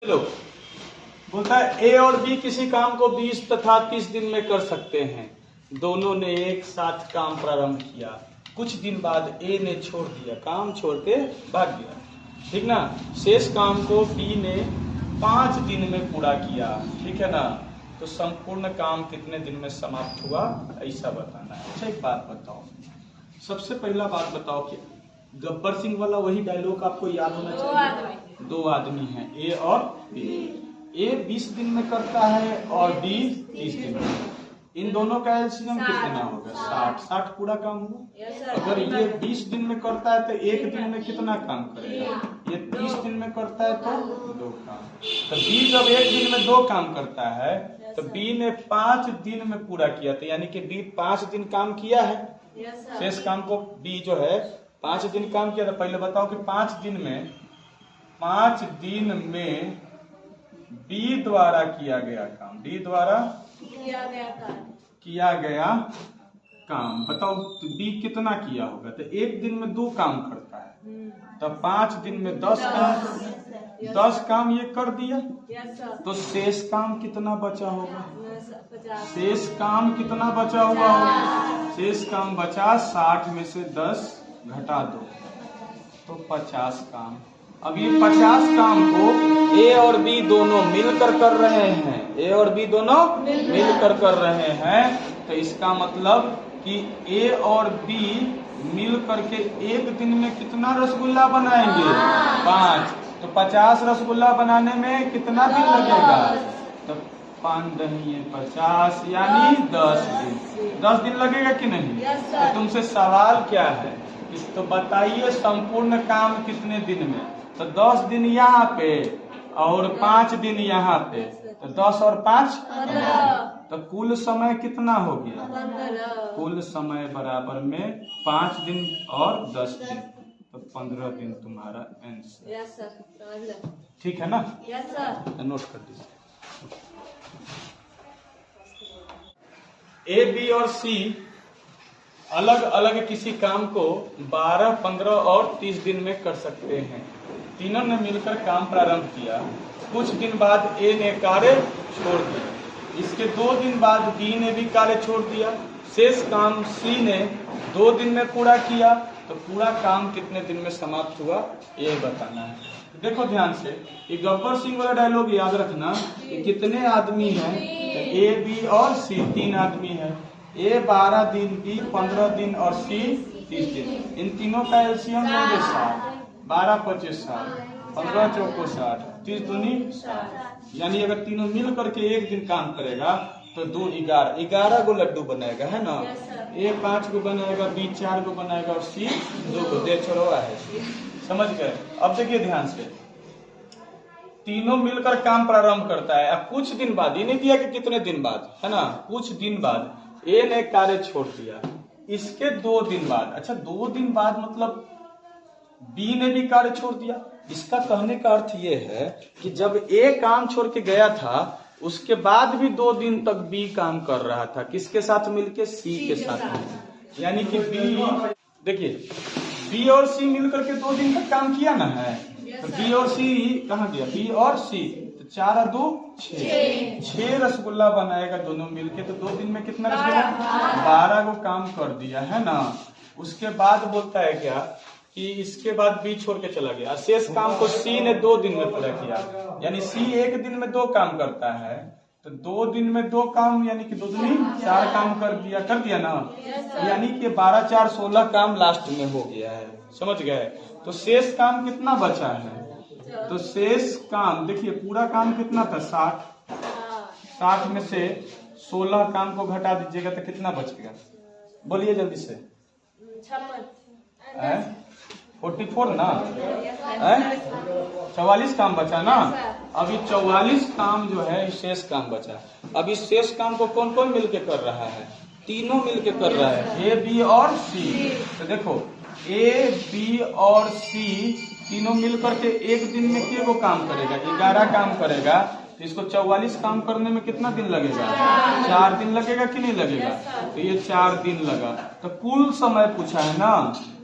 चलो बोलता है ए और बी किसी काम को 20 तथा 30 दिन में कर सकते हैं। दोनों ने एक साथ काम प्रारंभ किया। कुछ दिन बाद ए ने छोड़ दिया, काम छोड़ के भाग गया, ठीक ना। शेष काम को बी ने 5 दिन में पूरा किया, ठीक है ना। तो संपूर्ण काम कितने दिन में समाप्त हुआ, ऐसा बताना है। अच्छा एक बात बताओ, सबसे पहला बात बताओ कि गब्बर सिंह वाला वही डायलॉग आपको याद होना चाहिए। 2 आदमी हैं, ए और बी। ए 20 दिन में करता है और बी 30 दिन में। इन दोनों का एलसीएम कितना होगा? 60। 60 पूरा काम हुआ। अगर ये 20 दिन में करता है तो एक दिन में कितना काम करेगा? ये 30 दिन में करता है तो 2 काम। तो बी जब एक दिन में 2 काम करता है तो बी ने 5 दिन में पूरा किया, तो यानी कि बी 5 दिन काम किया है। शेष काम को बी जो है 5 दिन काम किया। तो पहले बताओ कि 5 दिन में बी द्वारा किया गया काम, बी द्वारा किया गया काम बताओ तो बी कितना किया होगा? तो एक दिन में 2 काम करता है, तो 5 दिन में 10 काम ये कर दिया। तो शेष काम कितना बचा होगा? शेष काम कितना बचा हुआ होगा? शेष काम बचा 60 में से 10 घटा दो तो 50 काम। अब ये 50 काम को ए और बी दोनों मिलकर कर रहे हैं, ए और बी दोनों मिलकर कर रहे हैं। तो इसका मतलब कि ए और बी मिल करके एक दिन में कितना रसगुल्ला बनाएंगे? 5। तो 50 रसगुल्ला बनाने में कितना दिन लगेगा? तो 5 दही 50 यानी 10 दिन। 10 दिन लगेगा कि नहीं? तो तुमसे सवाल क्या है, तो बताइए संपूर्ण काम कितने दिन में? तो 10 दिन यहाँ पे और 5 दिन यहाँ पे, तो 10 और 5 तो कुल समय कितना हो गया? कुल समय बराबर में 5 दिन और 10 दिन, तो 15 दिन तुम्हारा आंसर। ठीक है ना? तो नोट कर दीजिए। ए, बी और सी अलग अलग किसी काम को 12, 15 और 30 दिन में कर सकते हैं। तीनों ने मिलकर काम प्रारंभ किया। कुछ दिन बाद ए ने कार्य छोड़ दिया। इसके 2 दिन बाद बी ने भी कार्य छोड़ दिया। शेष काम सी ने 2 दिन में पूरा किया। तो पूरा काम कितने दिन में समाप्त हुआ, ये बताना है। देखो ध्यान से, ये गब्बर सिंह वाला डायलॉग याद रखना कि कितने आदमी हैं? ए, बी और सी 3 आदमी हैं। ए 12 दिन, बी 15 दिन और सी 30 दिन। इन तीनों का एलसीएम लेंगे 60। 12 25 60, 15 चौको 60, 30 दूनी 60। यानी अगर तीनों मिल करके एक दिन काम करेगा तो 2 11 गो लड्डू बनाएगा, है ना। ए 5 गो बनाएगा, बी 4 गो बनाएगा और सी 2 गो। दे छोड़वा है, समझ गए? अब देखिए ध्यान से, तीनों मिलकर काम प्रारंभ करता है। अब कुछ दिन बाद, ये नहीं दिया कि कितने दिन बाद, है ना। कुछ दिन बाद ए ने कार्य छोड़ दिया। इसके 2 दिन बाद, अच्छा 2 दिन बाद मतलब बी ने भी कार्य छोड़ दिया। इसका कहने का अर्थ ये है कि जब ए काम छोड़ के गया था उसके बाद भी 2 दिन तक बी काम कर रहा था। किसके साथ मिलके? सी के साथ। यानी कि बी, देखिए बी और सी मिलकर के 2 दिन तक काम किया ना है। तो बी और सी कहाँ गया? बी और सी, तो 4 और 2 6 रसगुल्ला बनाएगा दोनों मिलके। तो 2 दिन में कितना रसगुल्ला? 12 को काम कर दिया, है ना। उसके बाद बोलता है क्या कि इसके बाद बी छोड़ के चला गया। शेष काम को सी ने 2 दिन में पूरा किया। यानी सी एक दिन में 2 काम करता है, तो 2 दिन में 2 काम यानी कि 2 दूनी 4 काम कर दिया ना। यानी कि 12 4 16 काम लास्ट में हो गया है, समझ गए? तो शेष काम कितना बचा है? तो शेष काम देखिए, पूरा काम कितना था? 60 में से 16 काम को घटा दीजिएगा तो कितना बचेगा? बोलिए जल्दी से। 44 ना, 44 काम बचा ना। अभी 44 काम जो है शेष काम बचा। अब इस शेष काम को कौन कौन मिलके कर रहा है? तीनों मिलके कर रहा है, ए, बी और सी। तो देखो ए, बी और सी तीनों मिलकर के एक दिन में कितने काम करेगा? 11 काम करेगा। तो इसको 44 काम करने में कितना दिन लगेगा? 4 दिन लगेगा कि नहीं लगेगा? तो ये 4 दिन लगा। तो कुल समय पूछा है ना,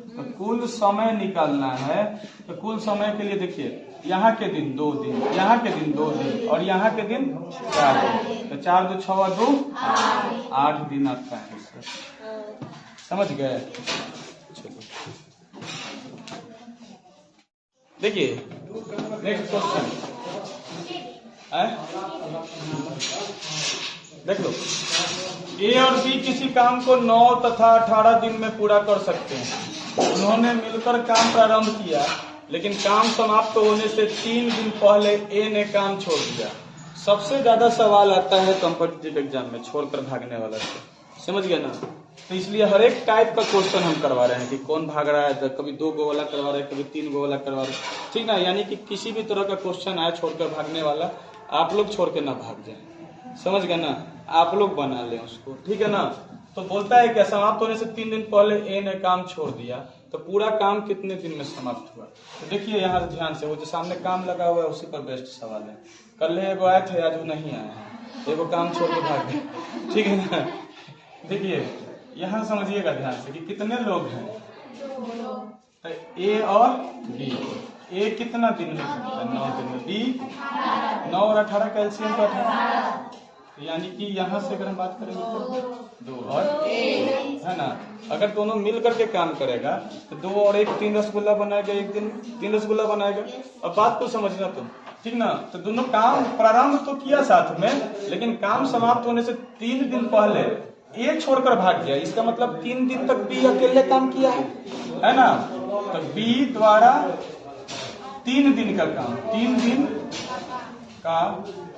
तो कुल समय निकालना है। तो कुल समय के लिए देखिए यहाँ के दिन 2 दिन, यहाँ के दिन 2 दिन और यहाँ के दिन 4 दिन। तो 4 2 6 2 8 दिन आता है सर। समझ गए? चलो देखिए नेक्स्ट क्वेश्चन देख लो। ए और बी किसी काम को 9 तथा 18 दिन में पूरा कर सकते हैं। उन्होंने मिलकर काम प्रारंभ किया, लेकिन काम समाप्त होने से 3 दिन पहले ए ने काम छोड़ दिया। सबसे ज्यादा सवाल आता है कॉम्पिटिटिव एग्जाम में छोड़कर भागने वाला से। समझ गया ना? तो इसलिए हर एक टाइप का क्वेश्चन हम करवा रहे हैं कि कौन भाग रहा है। तो कभी 2 गो वाला करवा रहे हैं, कभी 3 गो वाला करवा रहे हैं, ठीक ना? यानी कि किसी भी तरह का क्वेश्चन आए छोड़कर भागने वाला, आप लोग छोड़ के ना भाग जाए। समझ गए ना? आप लोग बना लें उसको, ठीक है ना? तो बोलता है क्या, समाप्त होने से 3 दिन पहले ए ने काम छोड़ दिया, तो पूरा काम कितने दिन में समाप्त हुआ? तो देखिए यहाँ से ध्यान से, वो जो सामने काम लगा हुआ है उसी पर बेस्ट सवाल है। कल एगो आए थे, आज वो नहीं आए हैं, एगो काम छोड़ के भाग गए, ठीक है ना? देखिए यहाँ समझिएगा ध्यान से कि कितने लोग हैं। तो ए और बी, ए कितना दिन में? 9 दिन में। बी 9 और 18 कैल्शियम का 18, यानी कि यहाँ से अगर हम बात करेंगे तो 2 और 1 है ना। अगर दोनों मिल करके काम करेगा तो 2 और 1 3 रसगुल्ला बनाएगा, एक दिन 3 रसगुल्ला बनाएगा। अब बात को समझना तुम, ठीक ना? तो दोनों काम प्रारंभ तो किया साथ में, लेकिन काम समाप्त होने से 3 दिन पहले ए छोड़कर भाग गया। इसका मतलब 3 दिन तक बी अकेले काम किया है ना? तो बी द्वारा 3 दिन का काम, 3 दिन का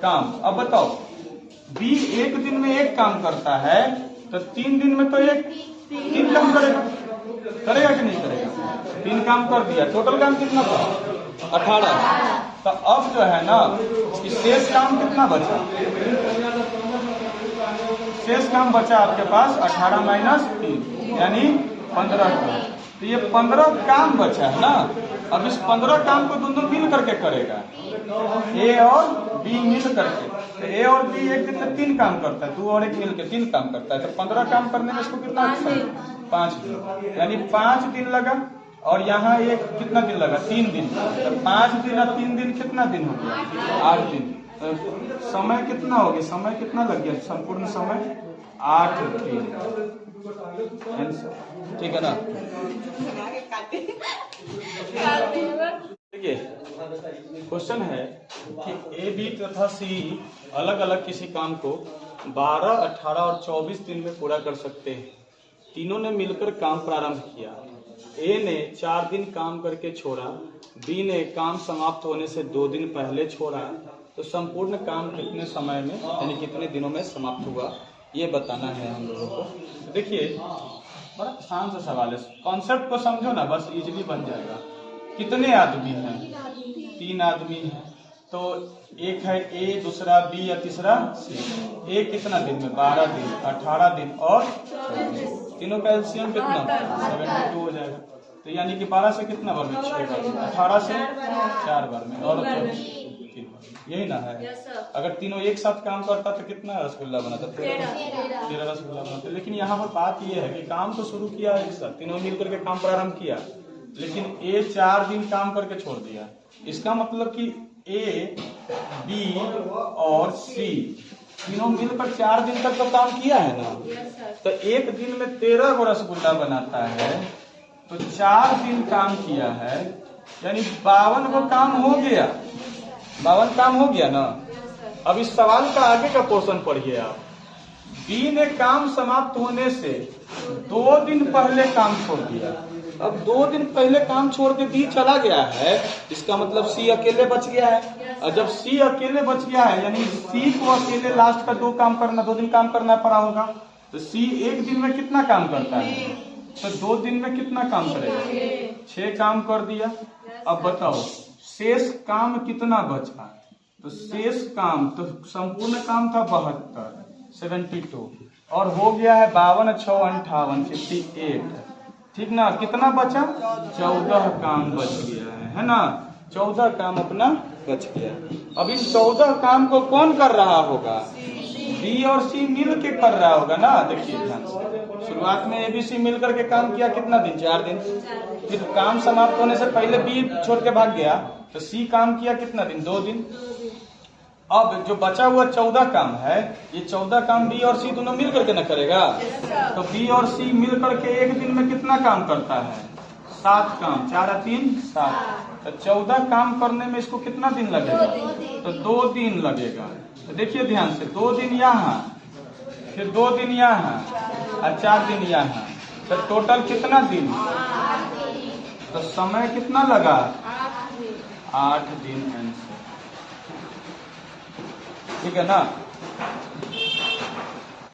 काम। अब बताओ, बी 1 दिन में 1 काम करता है, तो 3 दिन में तो 3 काम करेगा कि नहीं करेगा? 3 काम कर दिया, टोटल काम कितना था? 18। तो अब जो है ना, शेष काम कितना बचा? शेष काम बचा आपके पास 18 - 3 यानी 15 का। तो ये 15 काम बचा है ना। अब इस 15 काम को दोनों मिल करके करेगा, ए और बी मिल करके। तो ए और बी एक दिन में 3 काम करता है, 2 और 1 मिल के 3 काम करता है। तो 15 काम करने में इसको कितना? 5 दिन, यानी 5 दिन लगा। और यहाँ एक कितना दिन लगा? 3 दिन। तो 5 दिन और 3 दिन कितना दिन हो गया? 8 दिन। तो समय कितना हो गया? समय कितना लग गया? संपूर्ण समय 8 दिन, ठीक है ना? देखिए क्वेश्चन है कि ए बी तथा सी अलग अलग किसी काम को 12, 18 और 24 दिन में पूरा कर सकते हैं। तीनों ने मिलकर काम प्रारंभ किया। ए ने 4 दिन काम करके छोड़ा, बी ने काम समाप्त होने से 2 दिन पहले छोड़ा। तो संपूर्ण काम कितने समय में यानी कितने दिनों में समाप्त हुआ, ये बताना है हम लोगों को। तो देखिए बड़ा आसान सा सवाल है, कॉन्सेप्ट को समझो ना, बस इजीली बन जाएगा। कितने आदमी हैं? 3 आदमी हैं। तो एक है ए, दूसरा बी या तीसरा सी। ए कितना दिन में? 12 दिन, 18 दिन और 24। तीनों का एलसीएम कितना? 72 हो जाएगा। तो यानी कि 12 से कितना बार में? 6 बार में। 18 से 4 बार में और 24 यही ना है। अगर तीनों एक साथ काम करता तो कितना रसगुल्ला बनाता? 13 रसगुल्ला बनाता। लेकिन यहाँ पर बात यह है कि काम तो शुरू किया एक साथ, तीनों मिलकर के काम प्रारंभ किया, लेकिन ए 4 दिन काम करके छोड़ दिया। इसका मतलब कि ए, बी और सी तीनों मिलकर 4 दिन तक तो काम किया है ना। तो एक दिन में 13 गो रसगुल्ला बनाता है, तो 4 दिन काम किया है, यानी 52 गो काम हो गया। 52 काम हो गया ना। अब इस सवाल का आगे का पोर्शन पढ़िए आप। बी ने काम समाप्त होने से 2 दिन पहले काम छोड़ दिया। अब 2 दिन पहले काम छोड़ के बी चला गया है, इसका मतलब सी अकेले बच गया है। और जब सी अकेले बच गया है, यानी सी को अकेले लास्ट का 2 दिन काम करना पड़ा होगा। तो सी एक दिन में कितना काम करता है? तो 2 दिन में कितना काम करेगा? 6 काम कर दिया। अब बताओ शेष काम कितना बचा? तो शेष काम तो संपूर्ण काम था 72 और हो गया है 52 × 6 = 58, ठीक ना। कितना बचा? 14 काम बच गया है ना। 14 काम अपना बच गया। अब इस 14 काम को कौन कर रहा होगा? बी और सी मिल के कर रहा होगा ना। देखिए ध्यान से शुरुआत में ABC मिलकर के काम किया कितना दिन, 4 दिन। फिर काम समाप्त होने से पहले B छोड़ के भाग गया तो C काम किया कितना दिन, 2 दिन। अब जो बचा हुआ 14 काम है, ये 14 काम B और C दोनों मिल करके न करेगा। तो B और C मिल करके एक दिन में कितना काम करता है, 7 काम, 4 और 3 7। तो 14 काम करने में इसको कितना दिन लगेगा, तो 2 दिन लगेगा। तो देखिए ध्यान से, 2 दिन यहाँ, फिर 2 दिन यहाँ और 4 दिन यहाँ, तो टोटल कितना दिन, तो समय कितना लगा, 8 दिन आंसर। ठीक है ना।